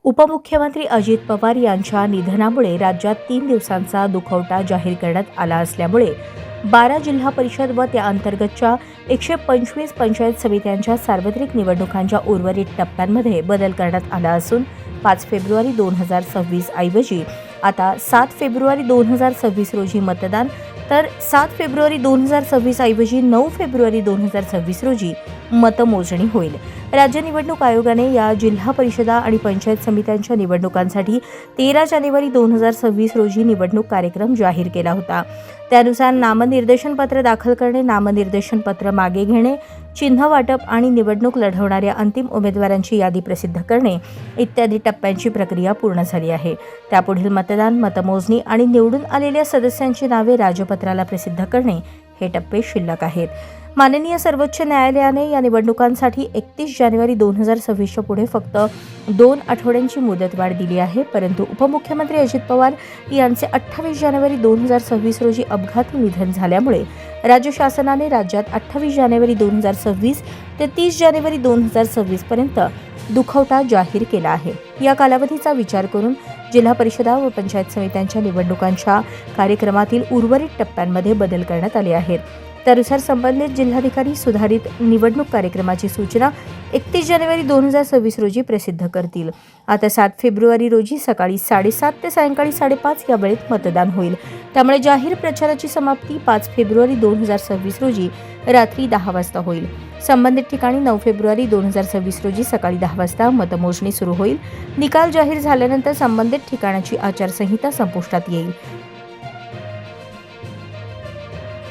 उपमुख्यमंत्री अजित पवार यांच्या निधनामुळे राज्यात 3 दिवसांचा दुखवटा जाहीर करण्यात आला असल्यामुळे 12 जिल्हा परिषद व त्या अंतर्गतच्या 125 पंचायत समित्यांच्या सार्वत्रिक निवडणुकांच्या उर्वरित टप्प्यांमध्ये बदल करण्यात आला असून 5 फेब्रुवारी 2026 ऐवजी आता 7 फेब्रुवारी 2026 रोजी मतदान, तर 7 फेब्रुवारी 2026 ऐवजी 9 फेब्रुवारी 2026 रोजी मतमोजणी होईल. राज्य निवडणूक आयोगाने या जिल्हा परिषदा आणि पंचायत समित्यांच्या निवडणुकांसाठी 13 जानेवारी 2026 रोजी निवडणूक कार्यक्रम जाहीर केला होता. त्यानुसार नामनिर्देशन पत्र दाखल करणे, नामनिर्देशन पत्र मागे घेणे, चिन्ह वाटप आणि निवडणूक लढवणाऱ्या अंतिम उमेदवारांची यादी प्रसिद्ध करणे इत्यादी टप्प्यांची प्रक्रिया पूर्ण झाली आहे. त्यापुढील मतदान, मतमोजणी आणि निवडून आलेल्या सदस्यांची नावे राजपत्राला प्रसिद्ध करणे हे टप्पे शिल्लक आहेत. माननीय सर्वोच्च न्यायालयाने या निवडणुकांसाठी 31 जानेवारी 2026च्या पुढे फक्त 2 आठवड्यांची मुदतवाढ दिली आहे. परंतु उपमुख्यमंत्री अजित पवार यांचे 28 जानेवारी 2026 रोजी अपघाती निधन झाल्यामुळे राज्य शासनाने राज्यात 28 जानेवारी 2026 ते 30 जानेवारी 2026 पर्यंत दुखवटा जाहीर केला आहे. या कालावधीचा विचार करून जिल्हा परिषदा व पंचायत समित्यांच्या निवडणुकांच्या कार्यक्रमातील उर्वरित टप्प्यांमध्ये बदल करण्यात आले आहेत. त्यानुसार संबंधित जिल्हाधिकारी सुधारित निवडणूक कार्यक्रमाची सूचना 31 जानेवारी 2026 रोजी प्रसिद्ध करतील. आता 7 फेब्रुवारी रोजी सकाळी 7:30 ते सायंकाळी 5:30 या वेळेत मतदान होईल. त्यामुळे जाहीर प्रचाराची समाप्ती 5 फेब्रुवारी 2026 रोजी रात्री 10 वाजता होईल. संबंधित ठिकाणी 9 फेब्रुवारी 2026 रोजी सकाळी 10 वाजता मतमोजणी सुरू होईल. निकाल जाहीर झाल्यानंतर संबंधित ठिकाणाची आचारसंहिता संपुष्टात येईल.